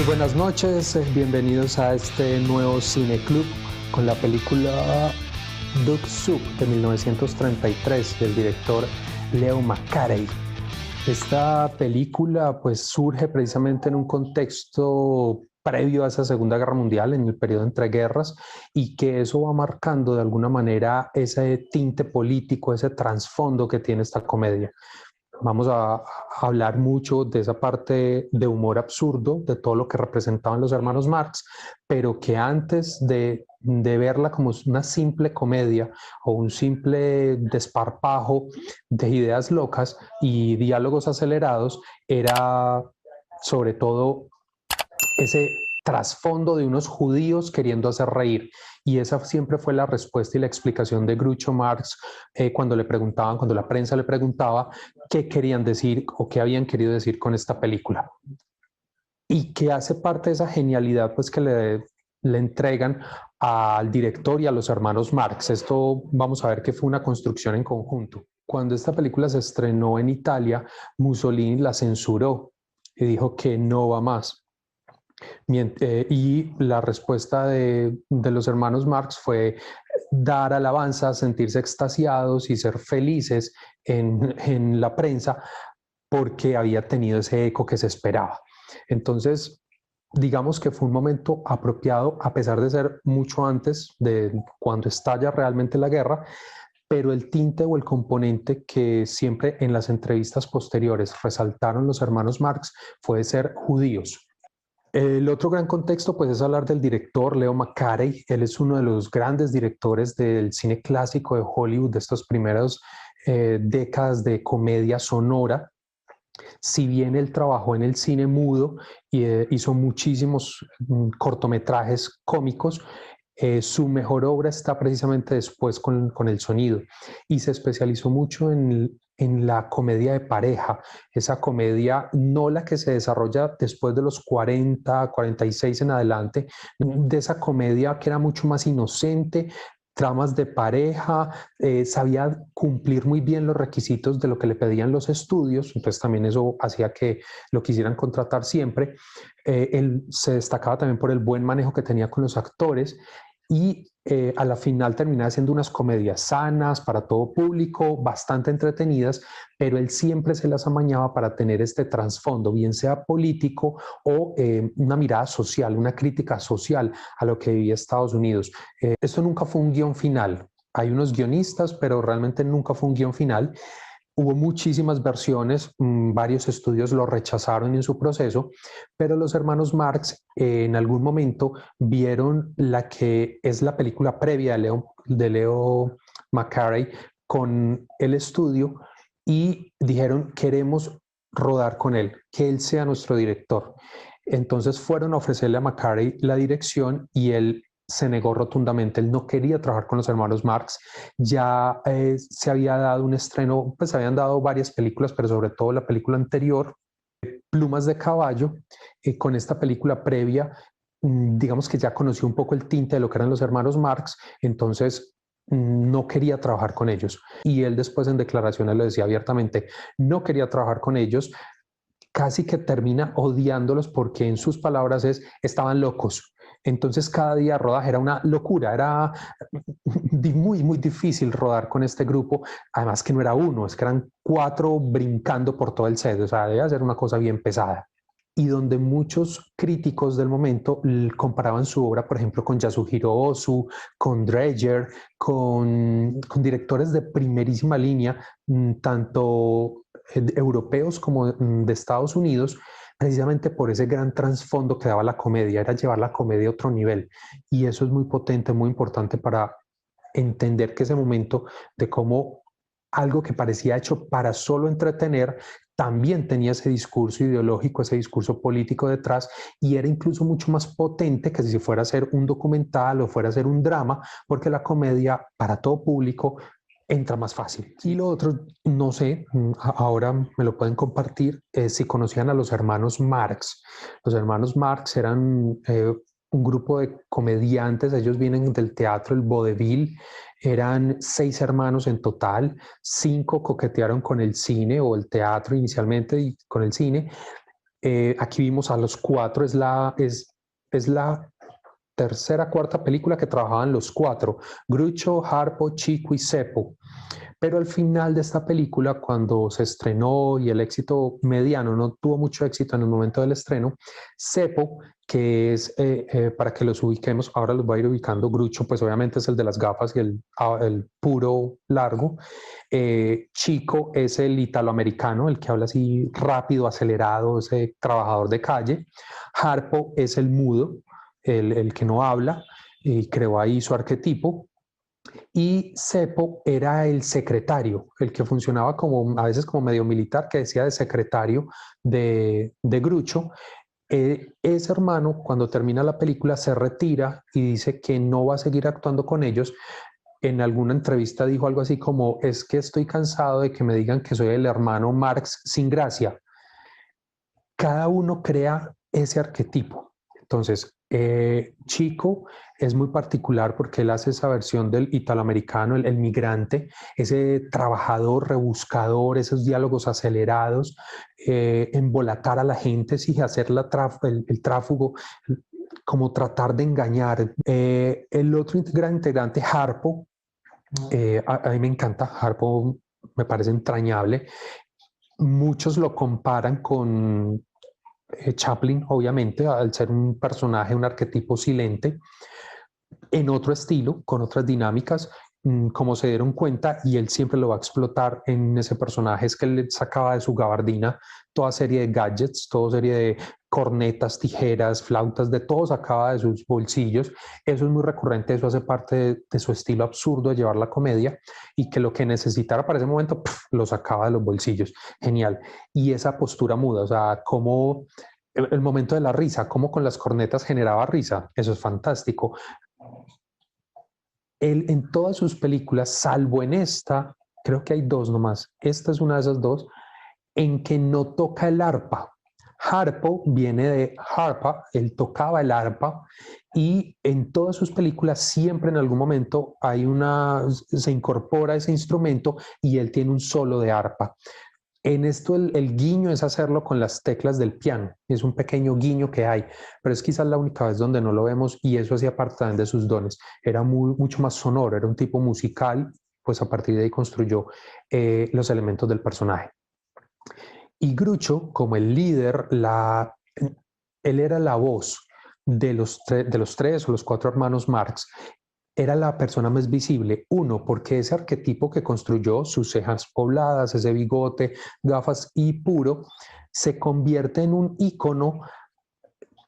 Buenas noches, bienvenidos a este nuevo Cine Club con la película Duck Soup de 1933 del director Leo McCarey. Esta película pues surge precisamente en un contexto previo a esa Segunda Guerra Mundial, en el periodo entre guerras, y que eso va marcando de alguna manera ese tinte político, ese trasfondo que tiene esta comedia. Vamos a hablar mucho de esa parte de humor absurdo, de todo lo que representaban los hermanos Marx, pero que antes de verla como una simple comedia o un simple desparpajo de ideas locas y diálogos acelerados, era sobre todo ese trasfondo de unos judíos queriendo hacer reír. Y esa siempre fue la respuesta y la explicación de Groucho Marx cuando le preguntaban, cuando la prensa le preguntaba qué querían decir o qué habían querido decir con esta película. Y que hace parte de esa genialidad pues que le entregan al director y a los hermanos Marx. Esto vamos a ver que fue una construcción en conjunto. Cuando esta película se estrenó en Italia, Mussolini la censuró y dijo que no va más. Y la respuesta de los hermanos Marx fue dar alabanzas, sentirse extasiados y ser felices en la prensa porque había tenido ese eco que se esperaba. Entonces, digamos que fue un momento apropiado, a pesar de ser mucho antes de cuando estalla realmente la guerra, pero el tinte o el componente que siempre en las entrevistas posteriores resaltaron los hermanos Marx fue ser judíos. El otro gran contexto pues es hablar del director Leo McCarey. Él es uno de los grandes directores del cine clásico de Hollywood, de estas primeras décadas de comedia sonora. Si bien él trabajó en el cine mudo y hizo muchísimos cortometrajes cómicos, su mejor obra está precisamente después con el sonido y se especializó mucho en la comedia de pareja, esa comedia no la que se desarrolla después de los 40, 46 en adelante, de esa comedia que era mucho más inocente, tramas de pareja, sabía cumplir muy bien los requisitos de lo que le pedían los estudios, entonces también eso hacía que lo quisieran contratar siempre. Él se destacaba también por el buen manejo que tenía con los actores y a la final terminaba siendo unas comedias sanas para todo público, bastante entretenidas, pero él siempre se las amañaba para tener este trasfondo, bien sea político o una mirada social, una crítica social a lo que vivía Estados Unidos. Esto nunca fue un guión final. Hay unos guionistas, pero realmente nunca fue un guión final. Hubo muchísimas versiones, varios estudios lo rechazaron en su proceso, pero los hermanos Marx en algún momento vieron la que es la película previa de Leo McCarey con el estudio y dijeron, queremos rodar con él, que él sea nuestro director. Entonces fueron a ofrecerle a McCarey la dirección y él se negó rotundamente. Él no quería trabajar con los hermanos Marx. Ya se había dado un estreno, pues se habían dado varias películas, pero sobre todo la película anterior, Plumas de Caballo, con esta película previa, digamos que ya conoció un poco el tinte de lo que eran los hermanos Marx, entonces no quería trabajar con ellos. Y él después en declaraciones lo decía abiertamente, no quería trabajar con ellos, casi que termina odiándolos porque en sus palabras estaban locos. Entonces cada día rodaje era una locura, era muy, muy difícil rodar con este grupo, además que no era uno, es que eran cuatro brincando por todo el set, o sea, debe ser una cosa bien pesada. Y donde muchos críticos del momento comparaban su obra, por ejemplo, con Yasuhiro Ozu, con Dreyer, con directores de primerísima línea, tanto europeos como de Estados Unidos, precisamente por ese gran trasfondo que daba la comedia, era llevar la comedia a otro nivel. Y eso es muy potente, muy importante para entender que ese momento de cómo algo que parecía hecho para solo entretener, también tenía ese discurso ideológico, ese discurso político detrás, y era incluso mucho más potente que si fuera a ser un documental o fuera a ser un drama, porque la comedia para todo público entra más fácil. Y lo otro, no sé, ahora me lo pueden compartir, si conocían a los hermanos Marx. Los hermanos Marx eran un grupo de comediantes, ellos vienen del teatro, el vodevil, eran 6 hermanos en total, 5 coquetearon con el cine o el teatro inicialmente y con el cine, Aquí vimos a los cuatro, es la tercera, cuarta película que trabajaban los cuatro, Groucho, Harpo, Chico y Seppo. Pero al final de esta película, cuando se estrenó y el éxito mediano no tuvo mucho éxito en el momento del estreno, Seppo, que es, para que los ubiquemos, ahora los voy a ir ubicando, Groucho, pues obviamente es el de las gafas y el puro largo. Chico es el italoamericano, el que habla así rápido, acelerado, ese trabajador de calle. Harpo es el mudo, el que no habla, y creó ahí su arquetipo. Y Seppo era el secretario, el que funcionaba como a veces como medio militar, que decía de secretario de Grucho. Ese hermano, cuando termina la película, se retira y dice que no va a seguir actuando con ellos. En alguna entrevista dijo algo así como, es que estoy cansado de que me digan que soy el hermano Marx sin gracia. Cada uno crea ese arquetipo. Entonces, Chico es muy particular porque él hace esa versión del italoamericano, el migrante, ese trabajador, rebuscador, esos diálogos acelerados, embolatar a la gente, sí, hacer el tráfugo, como tratar de engañar. El otro gran integrante, Harpo, a mí me encanta, Harpo me parece entrañable. Muchos lo comparan con Chaplin, obviamente, al ser un personaje, un arquetipo silente, en otro estilo, con otras dinámicas, como se dieron cuenta, y él siempre lo va a explotar en ese personaje, es que él sacaba de su gabardina toda serie de gadgets, toda serie de cornetas, tijeras, flautas, de todo sacaba de sus bolsillos. Eso es muy recurrente, eso hace parte de su estilo absurdo de llevar la comedia, y que lo que necesitara para ese momento, lo sacaba de los bolsillos. Genial. Y esa postura muda, o sea, cómo el momento de la risa, cómo con las cornetas generaba risa, eso es fantástico. Él en todas sus películas, salvo en esta, creo que hay dos nomás, esta es una de esas dos, en que no toca el arpa. Harpo viene de harpa, él tocaba el arpa y en todas sus películas siempre en algún momento se incorpora ese instrumento y él tiene un solo de arpa. En esto el guiño es hacerlo con las teclas del piano, es un pequeño guiño que hay, pero es quizás la única vez donde no lo vemos y eso hacía parte también de sus dones. Era mucho más sonoro, era un tipo musical, pues a partir de ahí construyó los elementos del personaje. Y Grucho, como el líder, él era la voz de los tres o los cuatro hermanos Marx, era la persona más visible. Uno, porque ese arquetipo que construyó, sus cejas pobladas, ese bigote, gafas y puro, se convierte en un ícono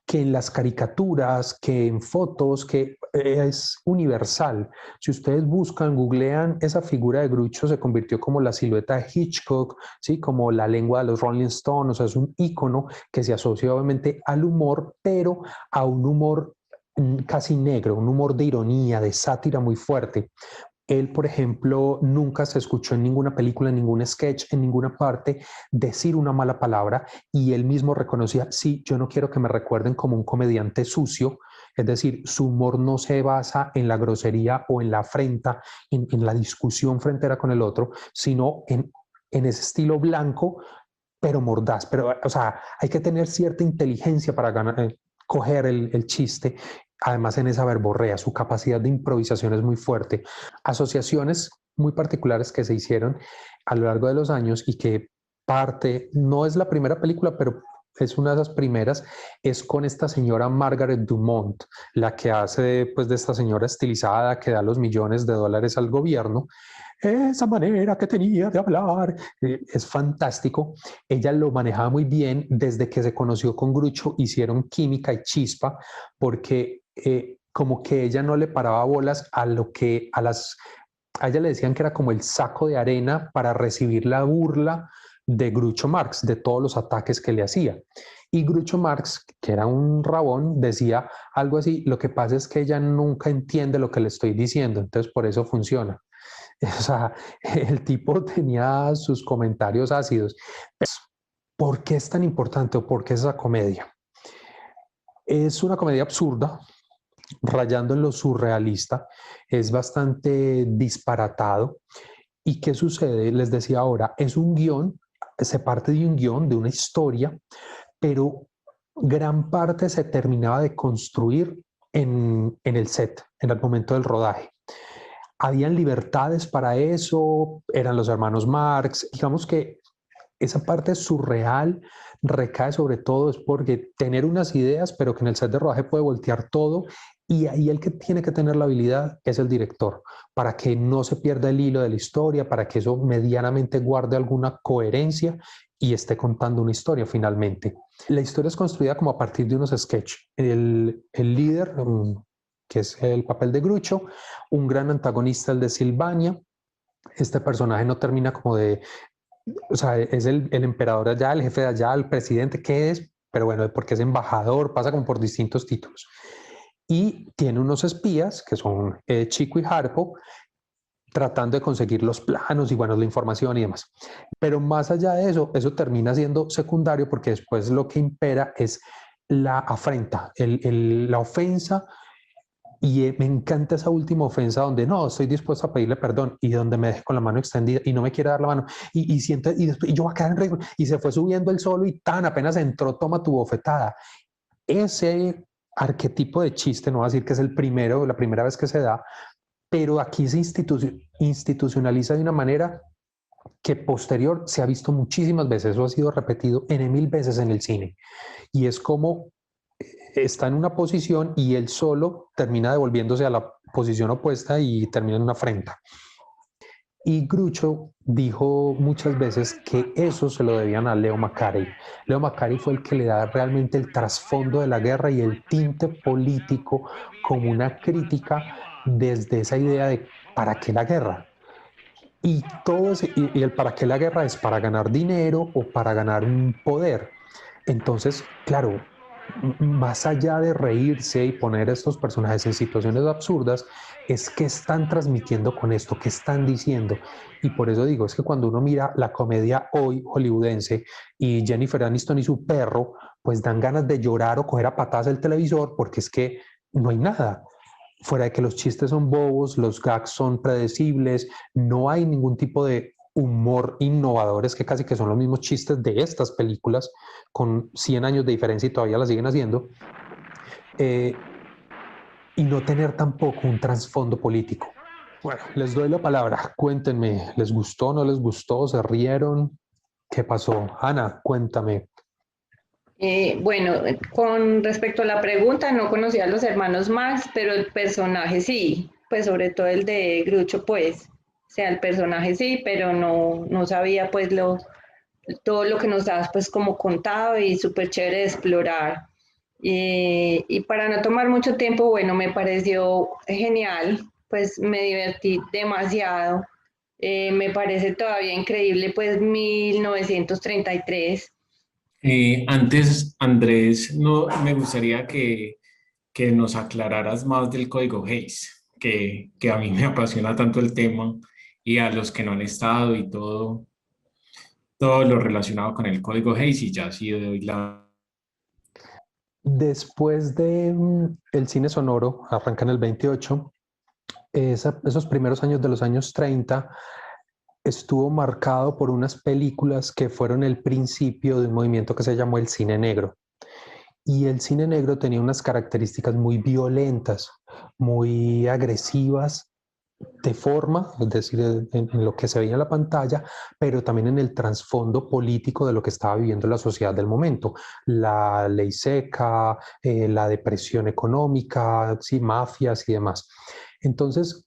que en las caricaturas, que en fotos, que es universal. Si ustedes buscan, googlean, esa figura de Grucho se convirtió como la silueta de Hitchcock, ¿sí? Como la lengua de los Rolling Stones, o sea, es un ícono que se asocia obviamente al humor, pero a un humor casi negro, un humor de ironía, de sátira muy fuerte. Él, por ejemplo, nunca se escuchó en ninguna película, en ningún sketch, en ninguna parte decir una mala palabra y él mismo reconocía, sí, yo no quiero que me recuerden como un comediante sucio, es decir, su humor no se basa en la grosería o en la afrenta, en la discusión frontera con el otro, sino en ese estilo blanco, pero mordaz. Pero, o sea, hay que tener cierta inteligencia para coger el chiste. Además, en esa verborrea, su capacidad de improvisación es muy fuerte. Asociaciones muy particulares que se hicieron a lo largo de los años y que no es la primera película, pero es una de las primeras, es con esta señora Margaret Dumont, la que hace pues de esta señora estilizada que da los millones de dólares al gobierno. Esa manera que tenía de hablar es fantástico. Ella lo manejaba muy bien desde que se conoció con Grucho, hicieron química y chispa, porque como que ella no le paraba bolas a lo que a ella le decían que era como el saco de arena para recibir la burla de Groucho Marx, de todos los ataques que le hacía. Y Groucho Marx, que era un rabón, decía algo así, lo que pasa es que ella nunca entiende lo que le estoy diciendo, entonces por eso funciona. O sea, el tipo tenía sus comentarios ácidos. ¿Por qué es tan importante o por qué esa comedia? Es una comedia absurda, rayando en lo surrealista, es bastante disparatado. ¿Y qué sucede? Les decía ahora, es un guión, se parte de un guión, de una historia, pero gran parte se terminaba de construir en el set, en el momento del rodaje. Habían libertades para eso, eran los hermanos Marx, digamos que esa parte surreal recae sobre todo es porque tener unas ideas, pero que en el set de rodaje puede voltear todo, y ahí el que tiene que tener la habilidad es el director, para que no se pierda el hilo de la historia, para que eso medianamente guarde alguna coherencia y esté contando una historia finalmente. La historia es construida como a partir de unos sketches. El líder, que es el papel de Grucho, un gran antagonista, el de Silvania. Este personaje no termina como de, o sea, es el emperador allá, el jefe de allá, el presidente, ¿qué es? Pero bueno, porque es embajador, pasa como por distintos títulos. Y tiene unos espías, que son Chico y Harpo, tratando de conseguir los planos y bueno, la información y demás. Pero más allá de eso, eso termina siendo secundario porque después lo que impera es la afrenta, la ofensa. Y me encanta esa última ofensa donde no, estoy dispuesto a pedirle perdón y donde me deje con la mano extendida y no me quiere dar la mano y siente y, después, y yo voy a quedar en ridículo y se fue subiendo el solo y tan apenas entró, toma tu bofetada. Ese arquetipo de chiste, no voy a decir que es el primero, la primera vez que se da, pero aquí se institucionaliza de una manera que posterior se ha visto muchísimas veces, eso ha sido repetido en mil veces en el cine y es como está en una posición y él solo termina devolviéndose a la posición opuesta y termina en una afrenta. Y Grucho dijo muchas veces que eso se lo debían a Leo Macari. Leo Macari fue el que le da realmente el trasfondo de la guerra y el tinte político como una crítica desde esa idea de ¿para qué la guerra? Y todo ese, y el para qué la guerra es para ganar dinero o para ganar un poder. Entonces, claro, más allá de reírse y poner a estos personajes en situaciones absurdas, es que están transmitiendo con esto, que están diciendo. Y por eso digo, es que cuando uno mira la comedia hoy hollywoodense y Jennifer Aniston y su perro, pues dan ganas de llorar o coger a patadas el televisor porque es que no hay nada. Fuera de que los chistes son bobos, los gags son predecibles, no hay ningún tipo de humor innovadores que casi que son los mismos chistes de estas películas con 100 años de diferencia y todavía la siguen haciendo, eh, y no tener tampoco un trasfondo político. Bueno, les doy la palabra, cuéntenme, ¿les gustó, no les gustó, se rieron? ¿Qué pasó? Ana, cuéntame. Bueno, con respecto a la pregunta, no conocía a los hermanos Max, pero el personaje sí, pues sobre todo el de Grucho, pues, o sea, el personaje sí, pero no sabía pues todo lo que nos has pues como contado y súper chévere de explorar. Y para no tomar mucho tiempo, bueno, me pareció genial, pues me divertí demasiado. Me parece todavía increíble pues 1933. Antes, Andrés, no, me gustaría que nos aclararas más del código Hayes, que a mí me apasiona tanto el tema y a los que no han estado y todo lo relacionado con el código Hayes y ya así doy la... Después de el cine sonoro, arranca en el 28, esos primeros años de los años 30 estuvo marcado por unas películas que fueron el principio de un movimiento que se llamó el cine negro. Y el cine negro tenía unas características muy violentas, muy agresivas de forma, es decir, en lo que se veía en la pantalla, pero también en el trasfondo político de lo que estaba viviendo la sociedad del momento. La ley seca, la depresión económica, sí, mafias y demás. Entonces,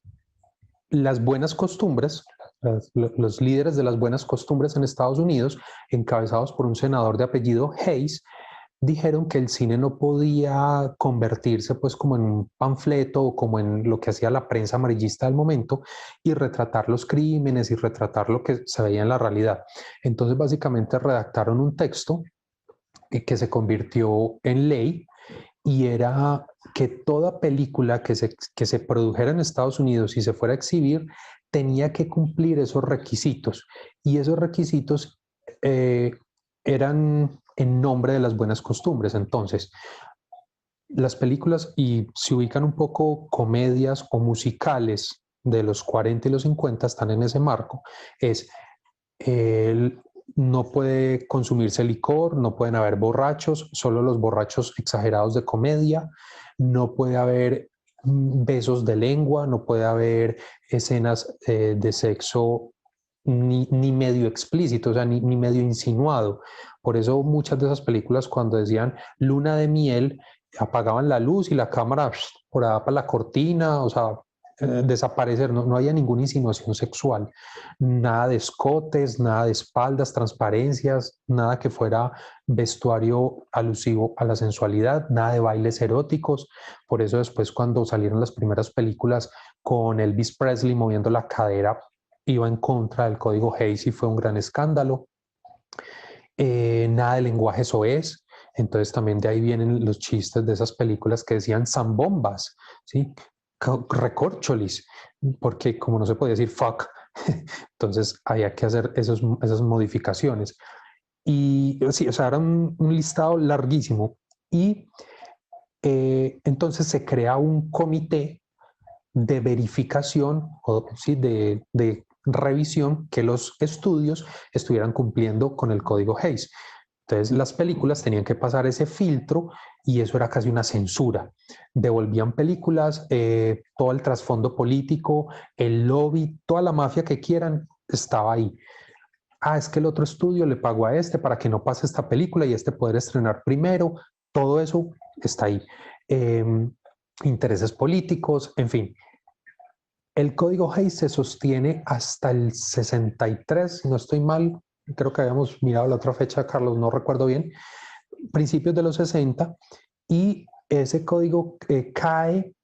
las buenas costumbres, los líderes de las buenas costumbres en Estados Unidos, encabezados por un senador de apellido Hayes, dijeron que el cine no podía convertirse pues como en un panfleto o como en lo que hacía la prensa amarillista del momento y retratar los crímenes y retratar lo que se veía en la realidad. Entonces básicamente redactaron un texto que se convirtió en ley y era que toda película que se produjera en Estados Unidos y se fuera a exhibir tenía que cumplir esos requisitos. Y esos requisitos eh, eran en nombre de las buenas costumbres. Entonces, las películas y se ubican un poco comedias o musicales de los 40 y los 50 están en ese marco. Es no puede consumirse licor, no pueden haber borrachos, solo los borrachos exagerados de comedia, no puede haber besos de lengua, no puede haber escenas de sexo ni medio explícito, o sea, ni medio insinuado. Por eso muchas de esas películas cuando decían luna de miel, apagaban la luz y la cámara por allá para la cortina, o sea, desaparecer, no había ninguna insinuación sexual, nada de escotes, nada de espaldas, transparencias, nada que fuera vestuario alusivo a la sensualidad, nada de bailes eróticos. Por eso después cuando salieron las primeras películas con Elvis Presley moviendo la cadera, iba en contra del código Hays y fue un gran escándalo. Nada de lenguaje soez. Entonces también de ahí vienen los chistes de esas películas que decían zambombas, ¿sí? Recorcholis, porque como no se podía decir fuck, entonces había que hacer esas modificaciones. Y sí, o sea, era un listado larguísimo. Y entonces se crea un comité de verificación o sí, de revisión que los estudios estuvieran cumpliendo con el código Hays. Entonces las películas tenían que pasar ese filtro y eso era casi una censura. Devolvían películas, todo el trasfondo político, el lobby, toda la mafia que quieran estaba ahí. Ah, es que el otro estudio le pagó a este para que no pase esta película y este poder estrenar primero. Todo eso está ahí. Intereses políticos, en fin. El código Hays se sostiene hasta el 63, si no estoy mal, creo que habíamos mirado la otra fecha, Carlos, no recuerdo bien, principios de los 60, y ese código cae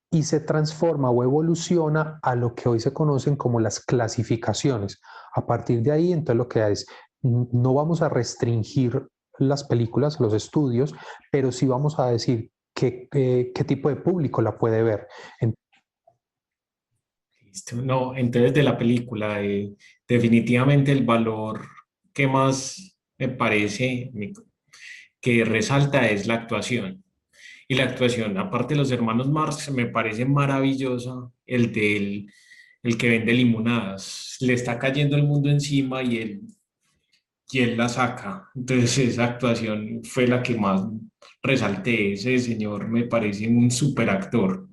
y se transforma o evoluciona a lo que hoy se conocen como las clasificaciones. A partir de ahí, entonces lo que es, no vamos a restringir las películas, los estudios, pero sí vamos a decir qué tipo de público la puede ver. No, entonces de la película, definitivamente el valor que más me parece que resalta es la actuación. Y la actuación, aparte de los hermanos Marx, me parece maravillosa el que vende limonadas. Le está cayendo el mundo encima y él la saca. Entonces esa actuación fue la que más resalté. Ese señor me parece un super actor.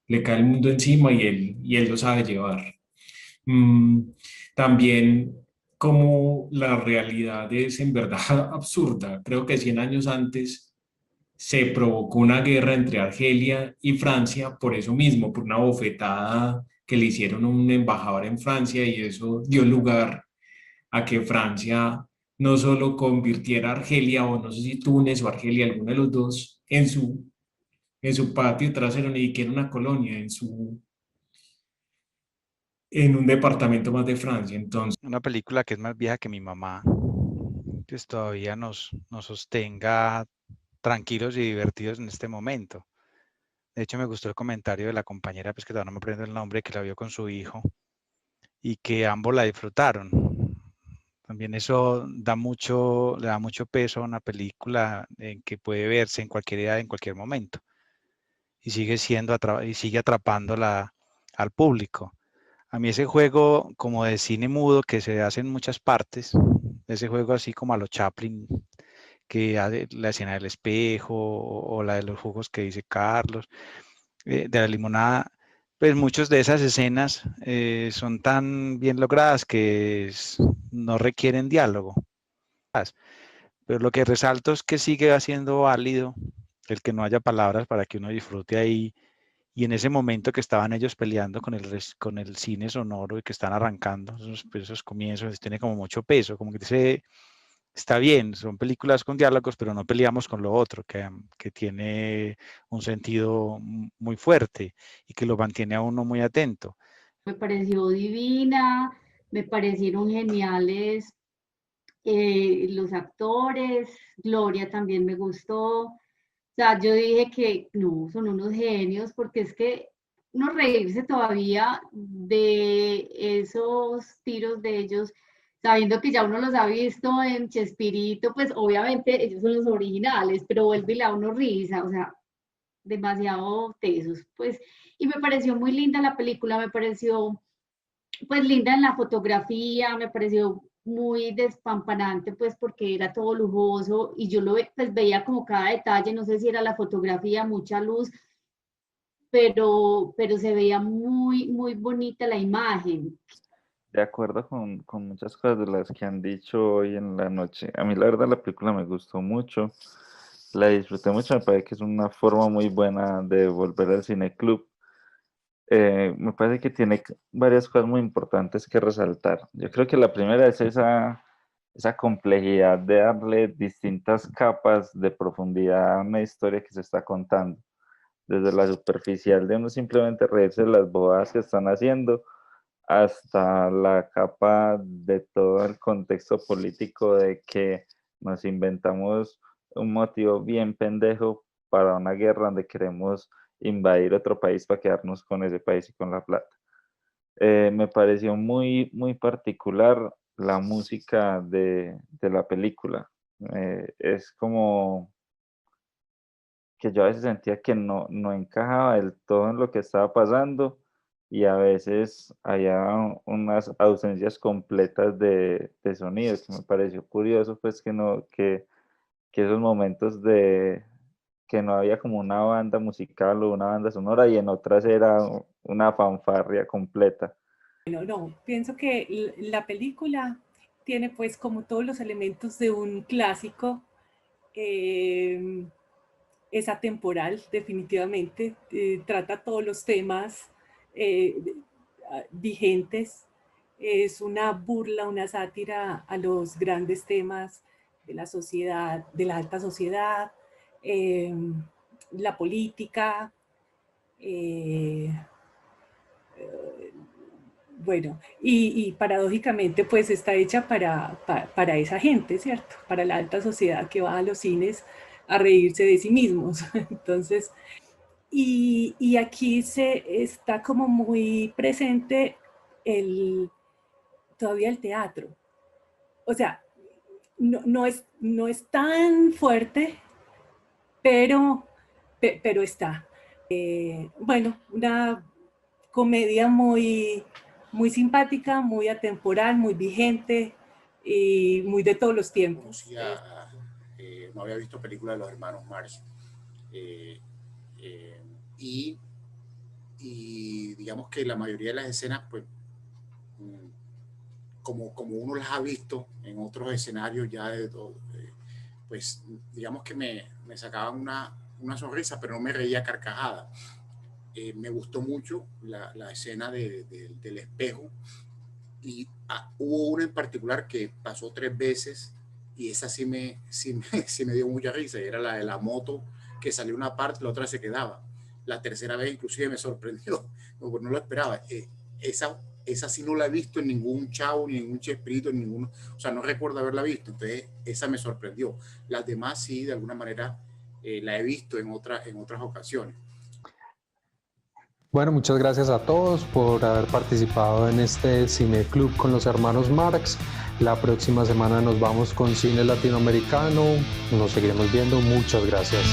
Le cae el mundo encima y él lo sabe llevar. Mm, también como la realidad es en verdad absurda. Creo que 100 años antes se provocó una guerra entre Argelia y Francia por eso mismo, por una bofetada que le hicieron a un embajador en Francia y eso dio lugar a que Francia no solo convirtiera a Argelia o no sé si Túnez o Argelia, alguno de los dos, en su patio trasero, ni siquiera una colonia, en un departamento más de Francia. Entonces, una película que es más vieja que mi mamá, pues todavía nos sostenga tranquilos y divertidos en este momento. De hecho, me gustó el comentario de la compañera, pues que todavía no me aprendo el nombre, que la vio con su hijo y que ambos la disfrutaron. También eso le da mucho peso a una película en que puede verse en cualquier edad, en cualquier momento. Y sigue atrapando al público. A mí ese juego como de cine mudo que se hace en muchas partes, ese juego así como a lo Chaplin, que hace la escena del espejo o la de los jugos que dice Carlos, de la limonada, pues muchas de esas escenas son tan bien logradas que no requieren diálogo. Pero lo que resalto es que sigue siendo válido el que no haya palabras para que uno disfrute ahí. Y en ese momento que estaban ellos peleando con el cine sonoro y que están arrancando esos comienzos, tiene como mucho peso, como que dice, está bien, son películas con diálogos, pero no peleamos con lo otro, que tiene un sentido muy fuerte y que lo mantiene a uno muy atento. Me pareció divina, me parecieron geniales los actores, Gloria también me gustó. O sea, yo dije que no, son unos genios, porque es que no reírse todavía de esos tiros de ellos, sabiendo que ya uno los ha visto en Chespirito, pues obviamente ellos son los originales, pero vuelve y le da uno risa, o sea, demasiado tesos, pues, y me pareció muy linda la película, me pareció, pues, linda en la fotografía, me pareció muy despampanante, pues porque era todo lujoso y yo pues, veía como cada detalle, no sé si era la fotografía, mucha luz, pero se veía muy, muy bonita la imagen. De acuerdo con muchas cosas de las que han dicho hoy en la noche. A mí la verdad la película me gustó mucho, la disfruté mucho, me parece que es una forma muy buena de volver al cineclub. Me parece que tiene varias cosas muy importantes que resaltar. Yo creo que la primera es esa complejidad de darle distintas capas de profundidad a una historia que se está contando. Desde la superficial de uno simplemente reírse de las bobadas que están haciendo, hasta la capa de todo el contexto político de que nos inventamos un motivo bien pendejo para una guerra donde queremos invadir otro país para quedarnos con ese país y con la plata. Me pareció muy, muy particular la música de la película. Es como que yo a veces sentía que no encajaba del todo en lo que estaba pasando, y a veces había unas ausencias completas de sonido, que me pareció curioso, pues que esos momentos de que no había como una banda musical o una banda sonora, y en otras era una fanfarria completa. No, pienso que la película tiene pues como todos los elementos de un clásico, es atemporal definitivamente, trata todos los temas vigentes, es una burla, una sátira a los grandes temas de la sociedad, de la alta sociedad, la política, bueno, y paradójicamente pues está hecha para esa gente, ¿cierto? Para la alta sociedad que va a los cines a reírse de sí mismos. Entonces, y aquí está como muy presente todavía el teatro. O sea, no es tan fuerte, pero está. Bueno, una comedia muy, muy simpática, muy atemporal, muy vigente y muy de todos los tiempos. No había visto películas de los hermanos Marx. Y digamos que la mayoría de las escenas, pues, como uno las ha visto en otros escenarios ya, pues digamos que me sacaban una sonrisa, pero no me reía carcajada. Me gustó mucho la escena del espejo, y hubo una en particular que pasó 3 veces, y esa sí me dio mucha risa, y era la de la moto, que salió una parte, la otra se quedaba. La tercera vez inclusive me sorprendió, no lo esperaba. Esa sí no la he visto en ningún Chavo, ni en ningún Chespirito, en ninguno, o sea, no recuerdo haberla visto, entonces esa me sorprendió. Las demás sí, de alguna manera, la he visto en otras ocasiones. Bueno, muchas gracias a todos por haber participado en este Cineclub con los hermanos Marx. La próxima semana nos vamos con cine latinoamericano. Nos seguiremos viendo. Muchas gracias.